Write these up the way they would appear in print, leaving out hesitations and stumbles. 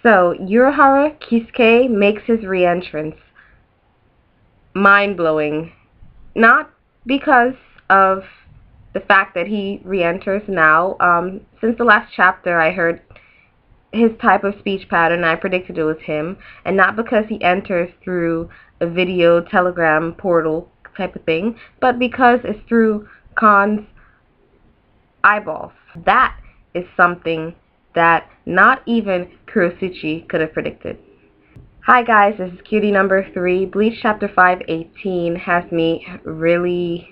So, Urahara Kisuke makes his re-entrance. Mind-blowing. Not because of the fact that he re-enters now. Since the last chapter, I heard his type of speech pattern. I predicted it was him. And not because he enters through a video telegram portal type of thing, but because it's through Khan's eyeballs. That is something that not even Kurosuchi could have predicted. Hi guys, this is Cutie number 3. Bleach chapter 518 has me really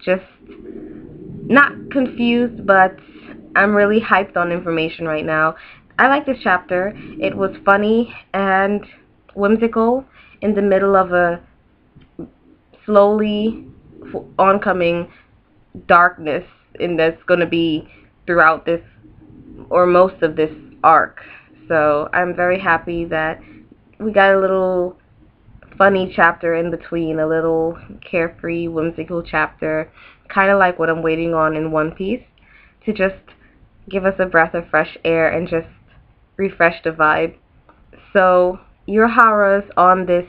just not confused, but I'm really hyped on information right now. I like this chapter. It was funny and whimsical in the middle of a slowly oncoming darkness, and that's going to be throughout this or most of this arc. So I'm very happy that we got a little funny chapter in between, a little carefree, whimsical chapter, kind of like what I'm waiting on in One Piece, to just give us a breath of fresh air and just refresh the vibe. So Urahara's on this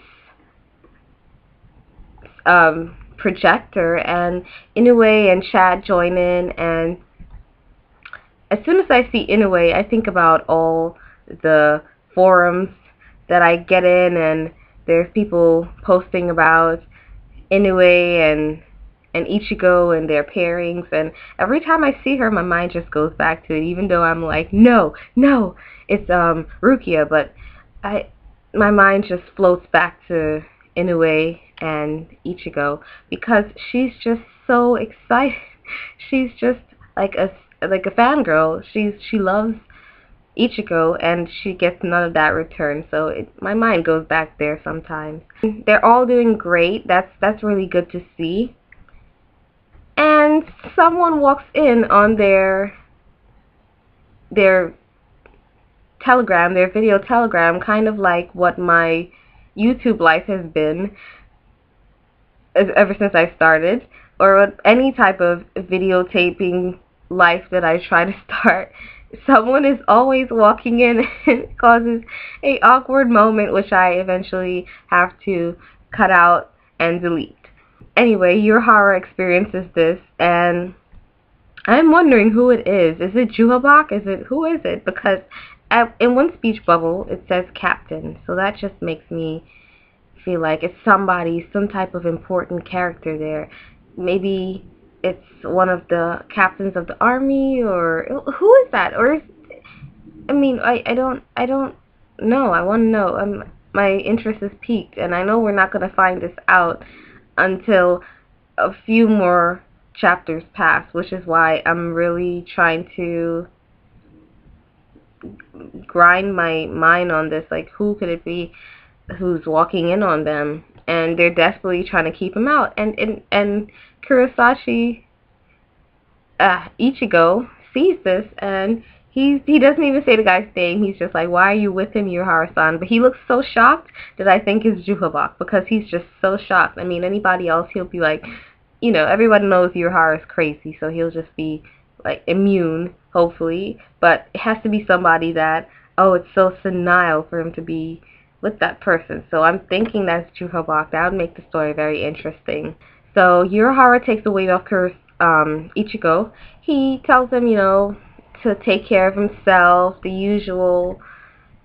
projector, and Inoue and Chad join in, and as soon as I see Inoue, I think about all the forums that I get in, and there's people posting about Inoue and Ichigo and their pairings, and every time I see her, my mind just goes back to it, even though I'm like, no, it's Rukia, but my mind just floats back to Inoue and Ichigo, because she's just so excited. She's just like a fangirl. She loves Ichigo, and she gets none of that return, so my mind goes back there sometimes. They're all doing great. That's really good to see. And someone walks in on their telegram, their video telegram, kind of like what my YouTube life has been ever since I started, or any type of videotaping life that I try to start. Someone is always walking in and it causes an awkward moment, which I eventually have to cut out and delete. Anyway, Urahara experiences this, and I'm wondering who it is. Is it Juhabak? Who is it? Because in one speech bubble it says captain, so that just makes me feel like it's somebody, some type of important character there. Maybe it's one of the captains of the army, or who is that? Or I don't know. I want to know. My interest is piqued, and I know we're not going to find this out until a few more chapters pass, which is why I'm really trying to grind my mind on this. Like, who could it be who's walking in on them? And they're desperately trying to keep him out. And Kurosashi, Ichigo, sees this, and he doesn't even say the guy's name. He's just like, why are you with him, Urahara-san? But he looks so shocked that I think it's Juhabak, because he's just so shocked. I mean, anybody else, he'll be like, you know, everybody knows Urahara's crazy, so he'll just be like immune, hopefully. But it has to be somebody that, oh, it's so senile for him to be with that person. So I'm thinking that's Juhabak. That would make the story very interesting. So Urahara takes the weight off Ichigo. He tells him, you know, to take care of himself, the usual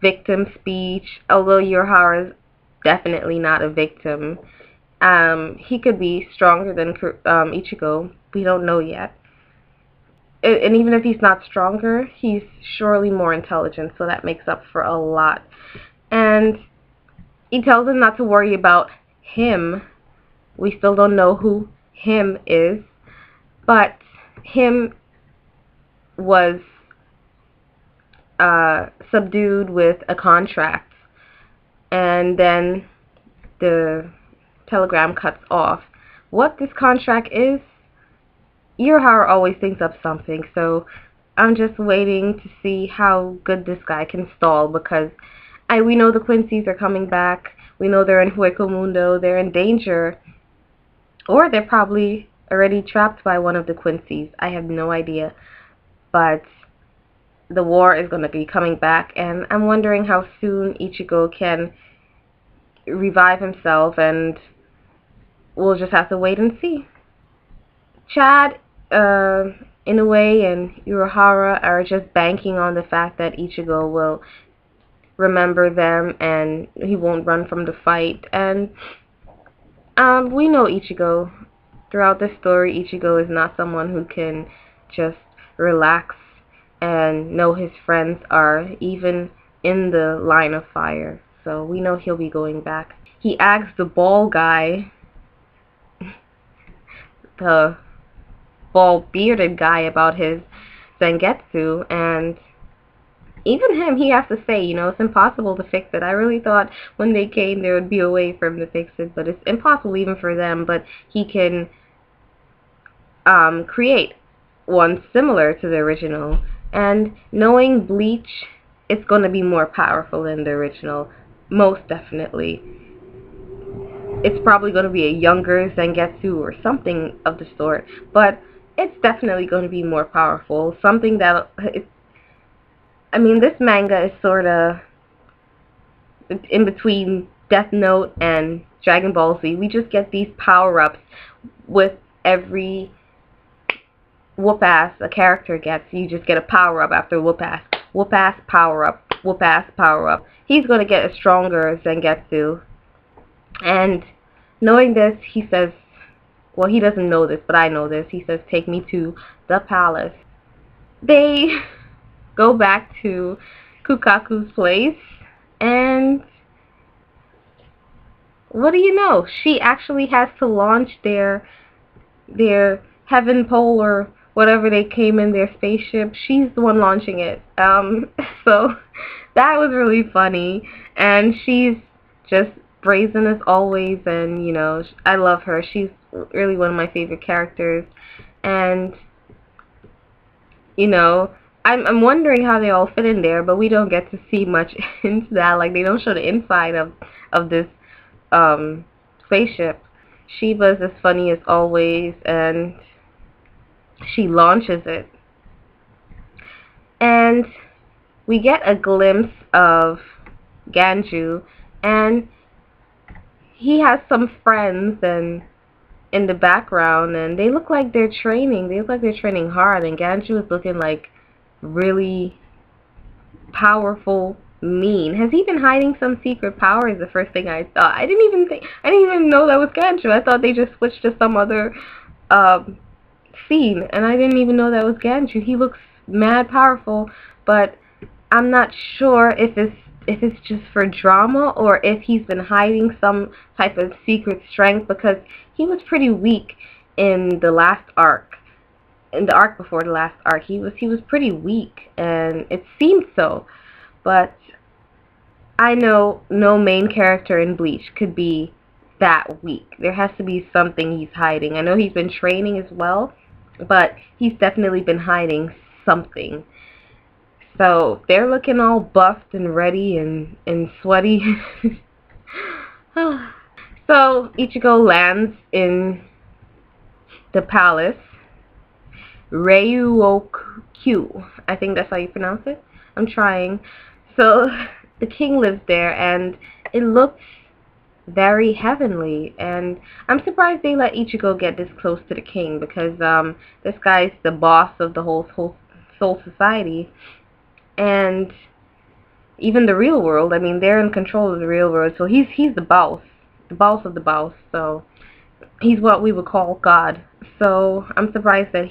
victim speech, although Urahara is definitely not a victim. He could be stronger than Ichigo. We don't know yet. And even if he's not stronger, he's surely more intelligent, so that makes up for a lot. And he tells him not to worry about him. We still don't know who him is, but him was subdued with a contract, and then the telegram cuts off. What this contract is, Urahara always thinks up something, so I'm just waiting to see how good this guy can stall, because we know the Quincy's are coming back. We know they're in Hueco Mundo. They're in danger, or they're probably already trapped by one of the Quincy's. I have no idea, but the war is going to be coming back, and I'm wondering how soon Ichigo can revive himself, and we'll just have to wait and see. Chad, Inoue, and Urahara are just banking on the fact that Ichigo will remember them and he won't run from the fight. And we know Ichigo. Throughout this story, Ichigo is not someone who can just relax and know his friends are even in the line of fire. So we know he'll be going back. He asks the bald guy, the bald bearded guy, about his Zangetsu, and even him, he has to say, you know, it's impossible to fix it. I really thought when they came there would be a way for him to fix it, but it's impossible even for them. But he can create one similar to the original. And knowing Bleach, it's going to be more powerful than the original, most definitely. It's probably going to be a younger Zangetsu or something of the sort, but it's definitely going to be more powerful. Something that, I mean, this manga is sort of in between Death Note and Dragon Ball Z. We just get these power-ups with every whoop-ass a character gets. You just get a power-up after whoop-ass. Whoop-ass, power-up. Whoop-ass, power-up. He's going to get a stronger Zangetsu. And knowing this, he says, well, he doesn't know this, but I know this. He says, take me to the palace. They go back to Kukaku's place, and what do you know? She actually has to launch their heaven pole or whatever they came in, their spaceship. She's the one launching it. So that was really funny, and she's just brazen as always, and you know, I love her. She's really one of my favorite characters, and you know, I'm wondering how they all fit in there, but we don't get to see much into that. Like, they don't show the inside of this spaceship. Shiba's as funny as always, and she launches it. And we get a glimpse of Ganju, and he has some friends and in the background, and they look like they're training. They look like they're training hard, and Ganju is looking like really powerful, mean. Has he been hiding some secret power? Is the first thing I thought. I didn't even know that was Ganju. I thought they just switched to some other scene, and I didn't even know that was Ganju. He looks mad powerful, but I'm not sure if it's just for drama or if he's been hiding some type of secret strength, because he was pretty weak in the last arc. In the arc before the last arc, he was pretty weak, and it seemed so. But I know no main character in Bleach could be that weak. There has to be something he's hiding. I know he's been training as well, but he's definitely been hiding something. So they're looking all buffed and ready and sweaty. So Ichigo lands in the palace. Ryukyu, I think that's how you pronounce it. I'm trying. So the king lives there, and it looks very heavenly, and I'm surprised they let Ichigo get this close to the king, because this guy's the boss of the whole Soul Society, and even the real world. I mean, they're in control of the real world, so he's the boss of the boss. So he's what we would call God. So I'm surprised that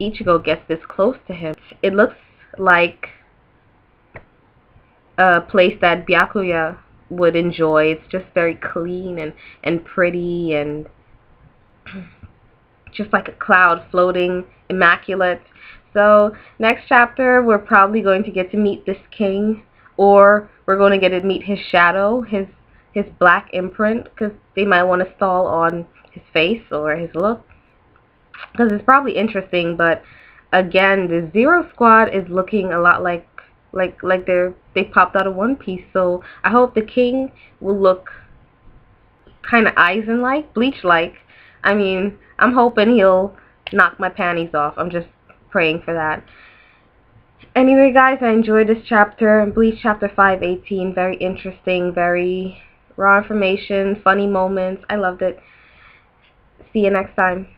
Ichigo gets this close to him. It looks like a place that Byakuya would enjoy. It's just very clean and pretty, and just like a cloud floating, immaculate. So next chapter, we're probably going to get to meet this king, or we're going to get to meet his shadow, his black imprint, because they might want to stall on his face or his look, because it's probably interesting. But again, the Zero Squad is looking a lot like they popped out of One Piece. So I hope the king will look kind of Aizen-like, Bleach-like. I mean, I'm hoping he'll knock my panties off. I'm just praying for that. Anyway, guys, I enjoyed this chapter. Bleach chapter 518. Very interesting, very raw information, funny moments. I loved it. See you next time.